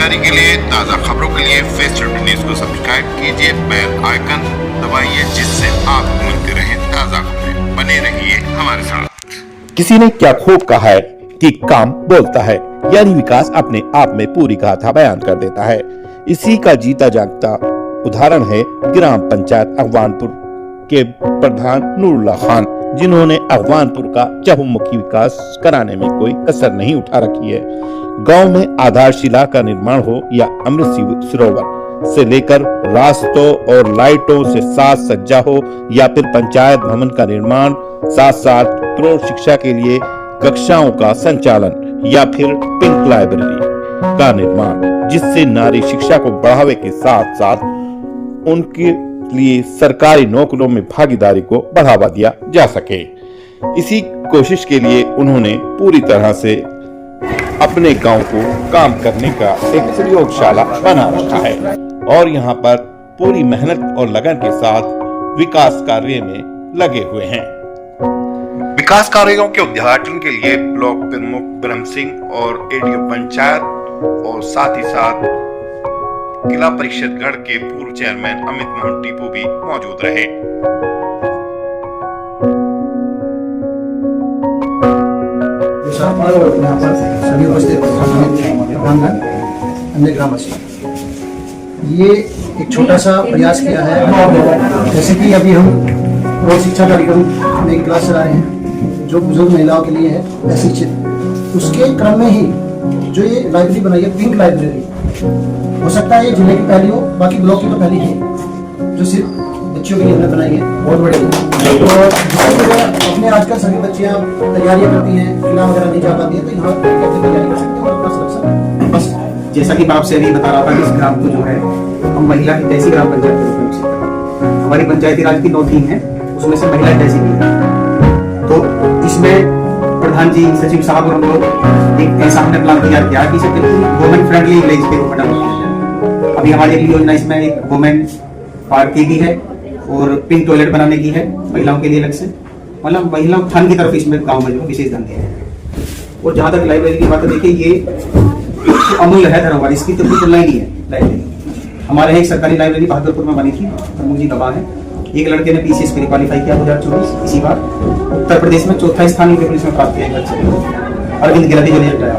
जानकारी के लिए, ताज़ा खबरों के लिए फेस न्यूज को सब्सक्राइब कीजिए, बेल आइकन दबाइए, जिससे आप मिलते रहें ताज़ा खबरें। बने रहिए हमारे साथ। किसी ने क्या खूब कहा है कि काम बोलता है, यानी विकास अपने आप में पूरी गाथा बयान कर देता है। इसी का जीता जागता उदाहरण है ग्राम पंचायत अगवानपुर के प्रधान नूरुल्लाह खान, जिन्होंने अगवानपुर का चहुमुखी विकास कराने में कोई कसर नहीं उठा रखी है। गांव में आधारशिला का निर्माण हो या अमृत सरोवर से लेकर रास्तों और लाइटों से साज सज्जा हो या फिर पंचायत भवन का निर्माण, साथ साथ करोड़ शिक्षा के लिए कक्षाओं का संचालन या फिर पिंक लाइब्रेरी का निर्माण, जिससे नारी शिक्षा को बढ़ावे के साथ साथ उनके लिए सरकारी नौकरियों में भागीदारी को बढ़ावा दिया जा सके। इसी कोशिश के लिए उन्होंने पूरी तरह से अपने गांव को काम करने का एक प्रयोगशाला बना रखा है और यहां पर पूरी मेहनत और लगन के साथ विकास कार्य में लगे हुए हैं। विकास कार्यों के उद्घाटन के लिए ब्लॉक प्रमुख ब्रह्म सिंह और एडीओ पंचायत और साथ ही साथ जिला परिषद गढ़ के पूर्व चेयरमैन अमित मोहन टीपू भी मौजूद रहे। सभी उपस्थित अन्य ग्रामवासी, ये एक छोटा सा प्रयास किया है। जैसे कि अभी हम रोज शिक्षा कार्यक्रम में एक क्लास चला रहे हैं जो बुजुर्ग महिलाओं के लिए है अशिक्षित, उसके क्रम में ही जो ये लाइब्रेरी बनाई है, पिंक लाइब्रेरी, हो सकता है ये जिले की पहली हो, बाकी ब्लॉक की तो पहली है, जो सिर्फ बच्चों के लिए हमने बनाई है। बहुत बढ़िया। तो अपने आजकल सभी बच्चियां तैयारियां करती हैं, किला वगैरह नहीं जा पाती है, तो यहाँ तैयारी कर सकते हैं और अपना सुरक्षा। बस जैसा कि मैं आपसे अभी बता रहा था कि इस ग्राम को जो है हम महिला की तहसील ग्राम पंचायत के रूप में विकसित करते हैं। हमारी पंचायती राज की 9 थीम है, उसमें से महिला तहसील है। तो इसमें प्रधान जी, सचिव साहब और हम लोग एक ऐसा हमने प्लान तैयार किया कि इसे बिल्कुल वुमेन फ्रेंडली विलेज के रूप में डेवलप किया जाए। अभी हमारी अगली योजना इसमें एक वुमेन पार्क की भी है और पिंक टॉयलेट बनाने की है महिलाओं के लिए अलग से, मतलब महिला उत्थान की तरफ इसमें गांव में जो विशेष ध्यान दिया है। और जहां तक लाइब्रेरी की बात है, देखिए ये अमूल्य है धरोहर, इसकी तो कोई तुलना ही नहीं है। लाइब्रेरी हमारे यहाँ एक सरकारी लाइब्रेरी बहादुरपुर में बनी थी, प्रमुख जी गवाह है। एक लड़के ने पीसीएस के लिए क्वालिफाई किया 2024 इसी बार, उत्तर प्रदेश में 4था स्थान यूपी पुलिस में प्राप्त किया, अरविंद गिलानी जो रिजल्ट आया।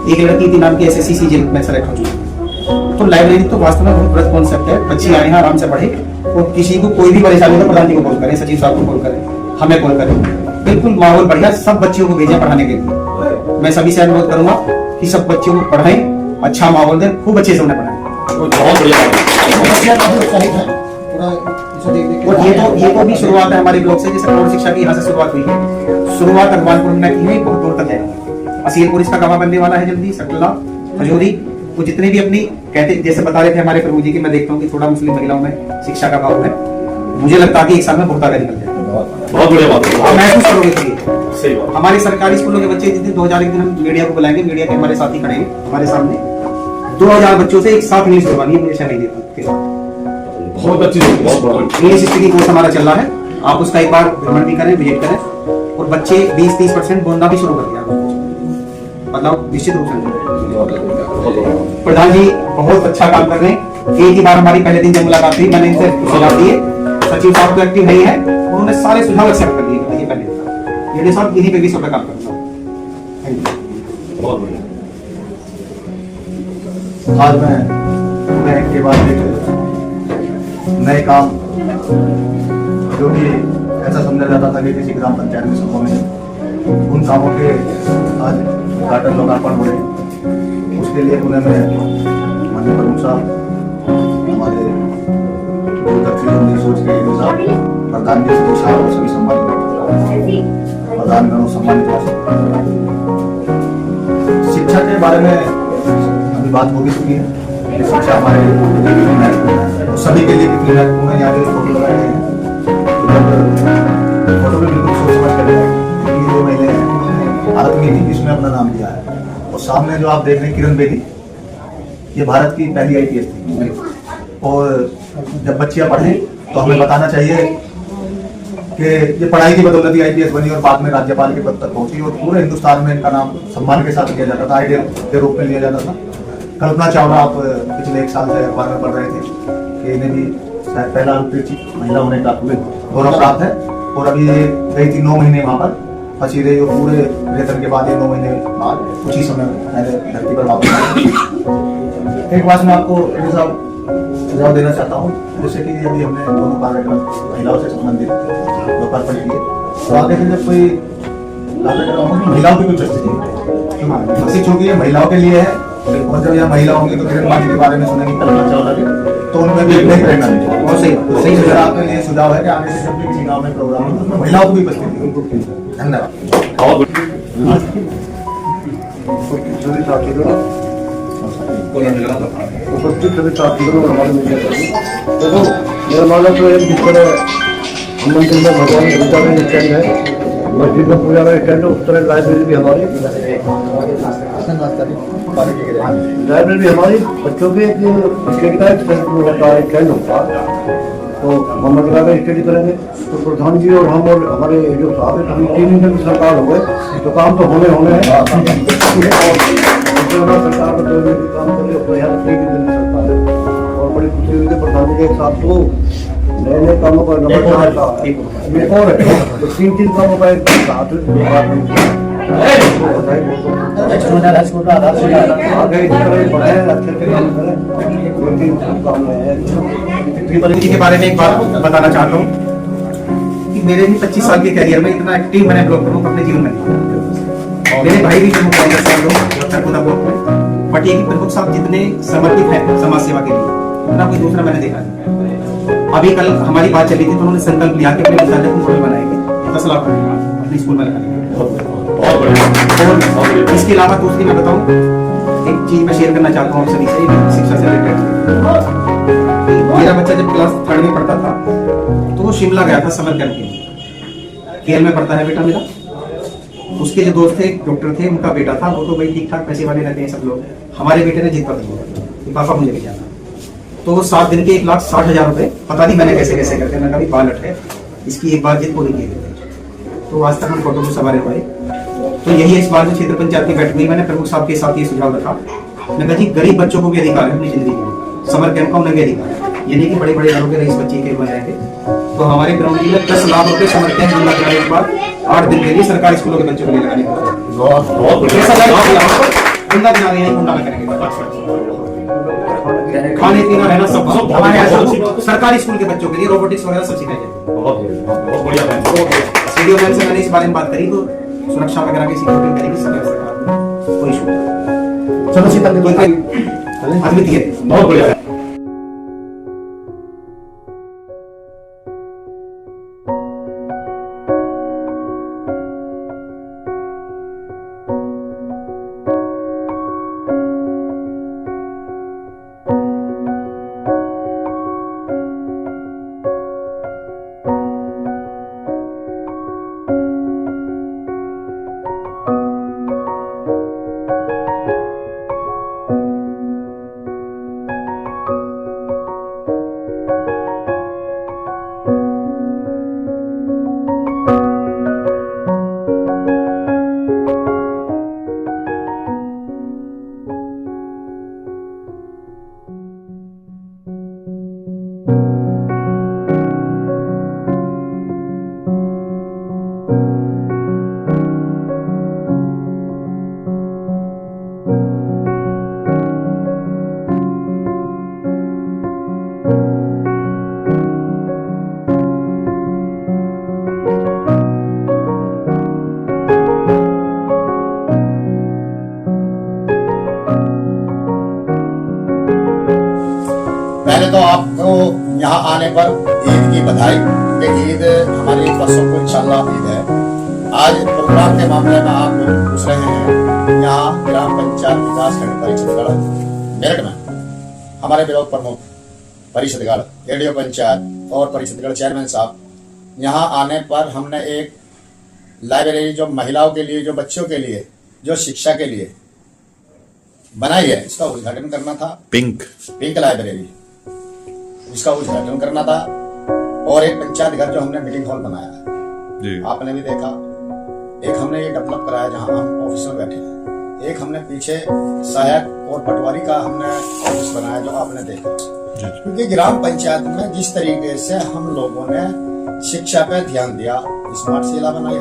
एक लड़की थी नाम की एसएससी सीजीएल में सेलेक्ट हो चुकी। तो लाइब्रेरी तो वास्तव में बहुत बड़ा कॉन्सेप्ट है। बच्चे आए हैं, आराम से पढ़े, और किसी को कोई भी परेशानी हो तो प्रधान जी को कॉल करें, सचिव साहब को कॉल करें, हमें कॉल करें। बिल्कुल माहौल बढ़िया, सब बच्चियों को भेजें पढ़ाने के लिए। मैं सभी से अनुरोध करूंगा कि सब बच्चों को पढ़ाएं, अच्छा माहौल दें, खूब अच्छे से उन्हें पढ़ाएं। बहुत बढ़िया। और ये तो भी शुरुआत है हमारे ब्लॉक से, जैसे प्रौढ़ शिक्षा की यहाँ से शुरुआत हुई है। शुरुआत अगवानपुर में की है, बहुत दूर तक जाएगी। असीलपुर इसका गवाह बनने वाला है जल्दी, सकला, खजूरी, वो जितने भी अपनी कहते, जैसे बता रहे थे हमारे प्रभु जी की, मैं देखता हूँ कि थोड़ा मुस्लिम महिलाओं में शिक्षा का भाव है। मुझे लगता है कि एक साल में बहुत आगे निकल जाए। बहुत बढ़िया बात है। आप महसूस करोगे कि सही बात। हमारे सरकारी स्कूलों के बच्चे जिस दिन 2001 दिन हम मीडिया को बुलाएंगे, मीडिया के हमारे साथी खड़े हैं हमारे सामने, 2000 बच्चों से एक साथ इंग्लिश करवानी है मुझे 6 महीने के साथ। बहुत अच्छी इंग्लिश स्पीकिंग कोर्स हमारा चल रहा है, आप उसका एक बार भ्रमण भी करें, विजिट करें। और बच्चे 20-30% बोलना भी शुरू कर दिया, मतलब निश्चित रूप से। प्रधान जी बहुत अच्छा काम कर रहे हैं। एक ही बार हमारी पहले दिन जब मुलाकात हुई, मैंने इनसे सुझाव दिए, सचिव साहब तो एक्टिव नहीं है, उन्होंने सारे सुझाव एक्सेप्ट कर दिए। ये पहले ये साहब यहीं पे भी सब काम करना। बहुत बढ़िया। आज मैं के बाद एक नए काम, जो कि ऐसा समझा जाता था कि किसी ग्राम पंचायत में संभव नहीं, उन कामों के आज उद्घाटन लोकार्पण हो रहे हैं। उसके लिए पुणे में माननीय प्रमुख साहब, हमारे दूरदर्शी सोच के प्रधान जी से साहब सभी सम्मानित प्रधानगणों सम्मानित। शिक्षा के बारे में अभी बात हो भी चुकी है। शिक्षा हमारे सभी के लिए कितनी महत्वपूर्ण है। यहाँ जो फोटो लगाए हैं, फोटो में बिल्कुल सोच समझ कर जो महिला है भारत की थी, इसमें अपना नाम दिया है। और सामने जो आप देख रहे हैं किरण बेदी, ये भारत की पहली आईपीएस थी। और जब बच्चियां पढ़ें तो हमें बताना चाहिए कि ये पढ़ाई की बदौलत ही आईपीएस बनी और बाद में राज्यपाल के पद तक पहुंची। और पूरे हिंदुस्तान में इनका नाम सम्मान के साथ लिया जाता था, आइडियल के रूप में लिया जाता था। कल्पना चावला आप पिछले 1 साल से अखबार में पढ़ रहे थे कि इन्हें भी शायद पहला अंतरिक्ष महिला होने का गौरव प्राप्त है, और अभी गई थी 9 महीने वहाँ पर फंसी रही, जो पूरे वेतन के बाद 9 महीने बाद कुछ ही समय पहले धरती पर वापस आए। एक बात मैं आपको सुझाव देना चाहता हूँ, जैसे कि अभी हमने दोनों कार्यक्रम महिलाओं से संबंधित लोकार्पण किए, तो आगे से जब कोई कार्यक्रम होगा महिलाओं की भी उपस्थिति है, चूंकि ये महिलाओं के लिए है, और जब यहाँ महिला होंगी तो किरण बाजी के बारे में सुनेंगी, कल्पना चावला के, तो उनमें भी एक नई प्रेरणा मिलेगी। और सही सुझाव आपके लिए सुझाव है कि आगे से जब भी किसी गाँव में प्रोग्राम हो तो उसमें महिलाओं की भी उपस्थिति होगी। धन्यवाद। उपस्थित सभी साथियों को हमारे मिलकर देखो, मेरा मानना तो है जिस तरह हम मंदिर में भगवान गीता में स्टैंड है, मस्जिद में पूजा में स्टैंड है, उस तरह लाइब्रेरी भी हमारी बच्चों के स्टैंड होता, तो हम मतलब स्टडी करेंगे तो प्रधान जी और हम और हमारे जो साहब है हम 3 दिन की सरकार हो गए, तो काम तो होने हैं। सरकार को 2 दिन की काम कर रही है, 3 दिन की सरकार है, और बड़ी खुशी हुई प्रधान जी के साथ तो नए कामों का नंबर 4 का और है, तो 3 कामों का एक साथ के बारे में एक बात बताना चाहता हूँ कि मेरे भी 25 साल के करियर में इतना एक्टिव मैंने ब्लॉक प्रमुख अपने जीवन में, मेरे भाई भी प्रमुख ब्लॉक में, बट ये प्रमुख साहब जितने समर्पित हैं समाज सेवा के लिए उतना कोई दूसरा मैंने देखा नहीं। अभी कल हमारी बात चली थी तो उन्होंने संकल्प लिया कि अपने विद्यालय को बनाएंगे 10 लाख अपने स्कूल में लगाएंगे। और इसके अलावा दूसरी मैं बताऊं, एक चीज मैं शेयर करना चाहता हूँ सभी से, शिक्षा से रिलेटेड। मेरा बच्चा जब क्लास 3rd में पढ़ता था तो वो शिमला गया था समर कैंप के लिए। केरल में पढ़ता है बेटा मेरा, उसके जो दोस्त थे डॉक्टर थे, उनका बेटा था, वो तो भाई ठीक ठाक पैसे वाले रहते हैं सब लोग। हमारे बेटे ने जिद पर कि पापा मुझे ले जाना, तो वो 7 दिन के 1,60,000 रुपए, पता नहीं मैंने कैसे कैसे करके, मैंने कहा बालट है इसकी एक बार जिद पूरी की गई, तो आज तक हम फोटो को सवारे पाए। तो यही इस बार जो क्षेत्र पंचायत की बैठक में मैंने प्रमुख साहब के साथ ये सुझाव रखा, मैंने कहा जी गरीब बच्चों को भी अधिकार है अपनी जिंदगी में, समर कैंप का उन्हें भी अधिकार है, ये नहीं कि बड़े बड़े घरों के रईस बच्चे के बन जाएंगे। तो हमारे प्रमुख में 10 लाख रुपए समर कैंप लगाने के बाद 8 दिन के लिए सरकारी स्कूलों के बच्चों को लगाने का खाने पीना रहना सब हमारे यहाँ सरकारी स्कूल के बच्चों के लिए रोबोटिक्स वगैरह सब सिखाया जाए। वीडियो मैन से मैंने इस बारे में बात करी, तो सुरक्षा वगैरह की सिक्योरिटी करेगी सरकार, कोई इशू। चलो सीता अद्वितीय, बहुत बढ़िया। पहले तो आपको यहाँ आने पर ईद की बधाई। ईद हमारी बरसों को इंशाल्लाह ईद है। आज प्रोग्राम के मामले में आप लोग पूछ रहे हैं, यहाँ ग्राम पंचायत विकास खंड परिषदगढ़ मेरठ में हमारे ब्लॉक प्रमुख परिषदगढ़, एडीओ पंचायत और परिषदगढ़ चेयरमैन साहब, यहाँ आने पर हमने एक लाइब्रेरी जो महिलाओं के लिए, जो बच्चों के लिए, जो शिक्षा के लिए बनाई है, इसका उद्घाटन करना था। पिंक लाइब्रेरी, इसका उद्घाटन करना था। और एक पंचायत घर जो हमने मीटिंग हॉल बनाया है, आपने भी देखा। एक हमने ये डेवलप कराया जहां हम ऑफिसर बैठे हैं, एक हमने पीछे सहायक और पटवारी का हमने ऑफिस बनाया जो आपने देखा। क्योंकि ग्राम पंचायत में जिस तरीके से हम लोगों ने शिक्षा पे ध्यान दिया, स्मार्ट शिला बनाई,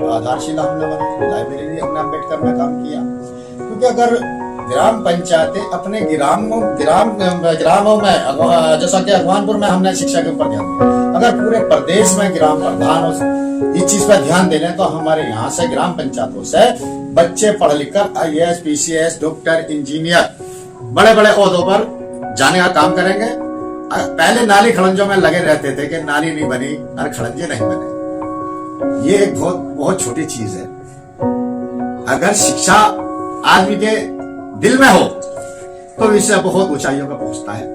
आधारशिला हमने बनाई, लाइब्रेरी हमने अम्बेडकर में काम किया। क्योंकि अगर ग्राम पंचायतें अपने ग्रामों में जैसा कि अगवानपुर में हमने शिक्षा के ऊपर ध्यान दिया, अगर पूरे प्रदेश में ग्राम प्रधान इस चीज पर ध्यान दे लें तो हमारे यहाँ से ग्राम पंचायतों से बच्चे पढ़ लिख कर IAS, PCS, डॉक्टर, इंजीनियर बड़े बड़े ओहदों पर जाने का काम करेंगे। पहले नाली खड़ंजों में लगे रहते थे कि नाली नहीं बनी और खड़ंजे नहीं बने। ये एक बहुत छोटी चीज है। अगर शिक्षा आदमी के दिल में हो तो इसे बहुत ऊंचाइयों पर पहुंचता है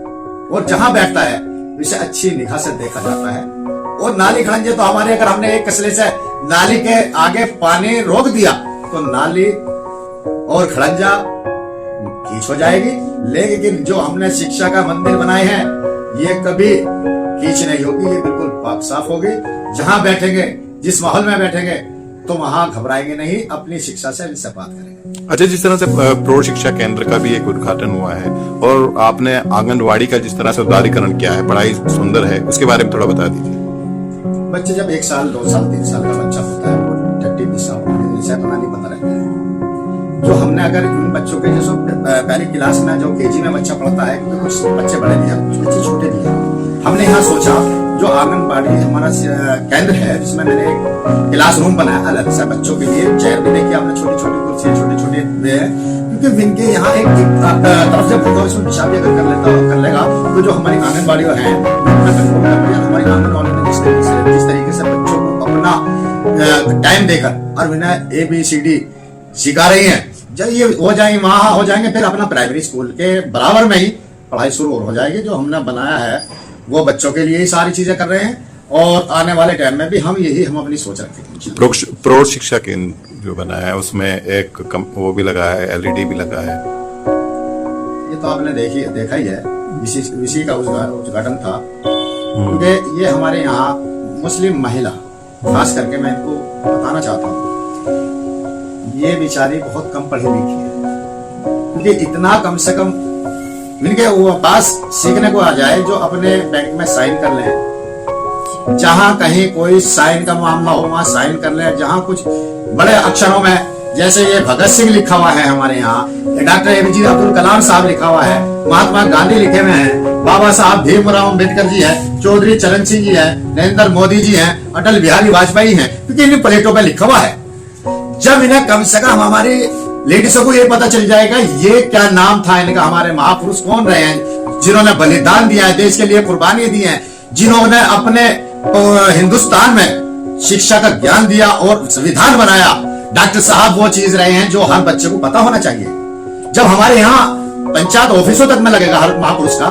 और जहां बैठता है इसे अच्छी निगाह से देखा जाता है। और नाली खड़ंजे तो हमारे, अगर हमने एक कसले से नाली के आगे पानी रोक दिया तो नाली और खड़ंजा खींच हो जाएगी। लेकिन जो हमने शिक्षा का मंदिर बनाए हैं ये कभी खींच नहीं होगी, ये बिल्कुल पाक साफ होगी। जहां बैठेंगे, जिस माहौल में बैठेंगे तो वहां घबराएंगे नहीं, अपनी शिक्षा से इनसे बात करेंगे। अच्छा, जिस तरह से प्रौढ़ शिक्षा केंद्र का भी एक उद्घाटन हुआ है और आपने आंगनवाड़ी का जिस तरह से उदारीकरण किया है, पढ़ाई सुंदर है, उसके बारे में थोड़ा बता दीजिए। बच्चे जब 1 साल, 2 साल, 3 साल का बच्चा होता है वो 30-20 साल अपना नहीं पता रहता है। जो हमने अगर इन बच्चों के जैसे पहली क्लास में जो KG में बच्चा पढ़ता है, क्योंकि कुछ बच्चे बड़े भी हैं, कुछ बच्चे छोटे भी हैं, हमने यहाँ सोचा जो आंगनबाड़ी हमारा केंद्र है जिसमें मैंने एक क्लासरूम बनाया अलग से बच्चों के लिए। चेयर भी देखिए आपने, छोटी छोटी कुर्सियां, छोटे छोटे वे हैं, क्योंकि इनके यहाँ एक तरफ से भूखा इसमें पेशाब भी अगर कर लेगा तो जो हमारी आंगनबाड़ी है हमारी आंगनबाड़ी में जिस तरीके से बच्चों को अपना टाइम देकर और उन्हें ABCD सिखा रही है, जब ये हो जाएंगे वहां हो जाएंगे फिर अपना प्राइमरी स्कूल के बराबर में ही पढ़ाई शुरू हो जाएगी। जो हमने बनाया है वो बच्चों के लिए ही सारी चीजें कर रहे हैं और आने वाले टाइम में भी हम अपनी सोच रखते हैं। प्रौढ़ शिक्षा केंद्र जो बनाया है उसमें एक वो भी लगा है, LED भी लगा है। ये तो आपने देखा ही है, इसी का उद्घाटन था। क्योंकि ये हमारे यहाँ मुस्लिम महिला, खास करके मैं इनको बताना चाहता हूँ, ये बेचारी बहुत कम पढ़ी लिखी है। क्योंकि इतना कम से कम इनके वो पास सीखने को आ जाए जो अपने बैंक में साइन कर ले, जहां कहीं कोई साइन का मामला हो वहां साइन कर ले, जहां कुछ बड़े अक्षरों में जैसे ये भगत सिंह लिखा हुआ है हमारे यहाँ, डॉक्टर APJ अब्दुल कलाम साहब लिखा हुआ है, महात्मा गांधी लिखे हुए हैं, बाबा साहब भीमराव अम्बेडकर जी है, चौधरी चरण सिंह जी है, नरेंद्र मोदी जी हैं, अटल बिहारी वाजपेयी हैं, क्योंकि इन प्लेटों पे लिखा हुआ है। जब इन्हें कम से कम हमारी लेडीजों को ये पता चल जाएगा ये क्या नाम था इनका, हमारे महापुरुष कौन रहे हैं, जिन्होंने बलिदान दिया है, देश के लिए कुर्बानी दी है, जिन्होंने अपने हिंदुस्तान में शिक्षा का ज्ञान दिया और संविधान बनाया। डॉक्टर साहब वो चीज रहे हैं जो हर बच्चे को पता होना चाहिए। जब हमारे यहाँ पंचायत ऑफिसों तक में लगेगा हर महापुरुष का,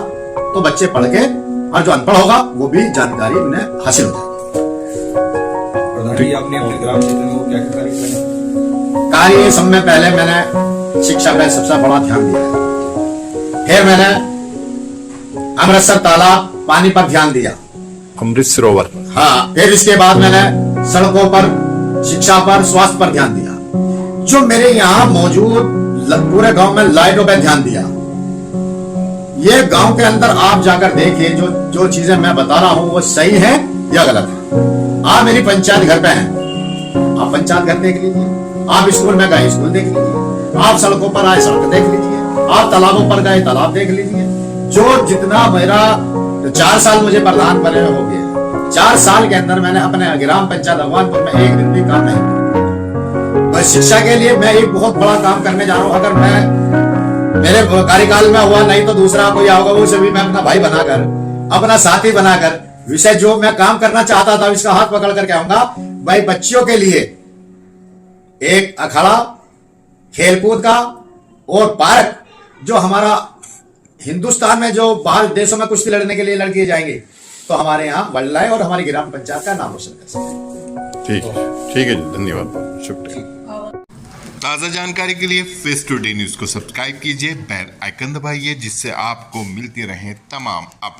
तो बच्चे पढ़ के और जो अनपढ़ होगा वो भी जानकारी उन्हें हासिल हो जाएगी। आपने अपने ग्राम क्षेत्र में क्या कार्य किया? कार्य सब में पहले मैंने शिक्षा पे सबसे बड़ा ध्यान दिया है। फिर मैंने अमृतसर तालाब पानी पर ध्यान दिया, अमृत सरोवर। हाँ, फिर इसके बाद मैंने सड़कों पर, शिक्षा पर, स्वास्थ्य पर ध्यान दिया। जो मेरे यहाँ मौजूद पूरे गांव में लाइटों पर ध्यान दिया। ये गांव के अंदर आप जाकर देखिए जो चीजें मैं बता रहा हूँ वो सही है या गलत है। आप मेरी पंचायत घर पे हैं, आप पंचायत घर देख लीजिए, आप स्कूल में गए स्कूल देख लीजिए, आप सड़कों पर आए सड़क देख लीजिए, आप तालाबों पर गए तालाब देख लीजिए। जो जितना मेरा 4 साल मुझे प्रधान बने हो गया, 4 साल के अंदर मैंने अपने ग्राम पंचायत अगवानपुर में एक दिन भी काम नहीं किया। तो शिक्षा के लिए मैं एक बहुत बड़ा काम करने जा रहा हूँ। अगर मैं मेरे कार्यकाल में हुआ नहीं तो दूसरा कोई होगा, वो सभी मैं अपना भाई बनाकर, अपना साथी बनाकर विषय जो मैं काम करना चाहता था इसका हाथ पकड़ कर कहूंगा भाई बच्चियों के लिए एक अखाड़ा, खेलकूद का और पार्क, जो हमारा हिंदुस्तान में जो बाहर देशों में कुश्ती लड़ने के लिए लड़के जाएंगे तो हमारे यहाँ बढ़ रहा है और हमारी ग्राम पंचायत का नाम रोशन कर सके। ठीक है जी, धन्यवाद, शुक्रिया। ताज़ा जानकारी के लिए फेस टुडे न्यूज़ को सब्सक्राइब कीजिए, बेल आइकन दबाइए जिससे आपको मिलती रहे तमाम अपडेट।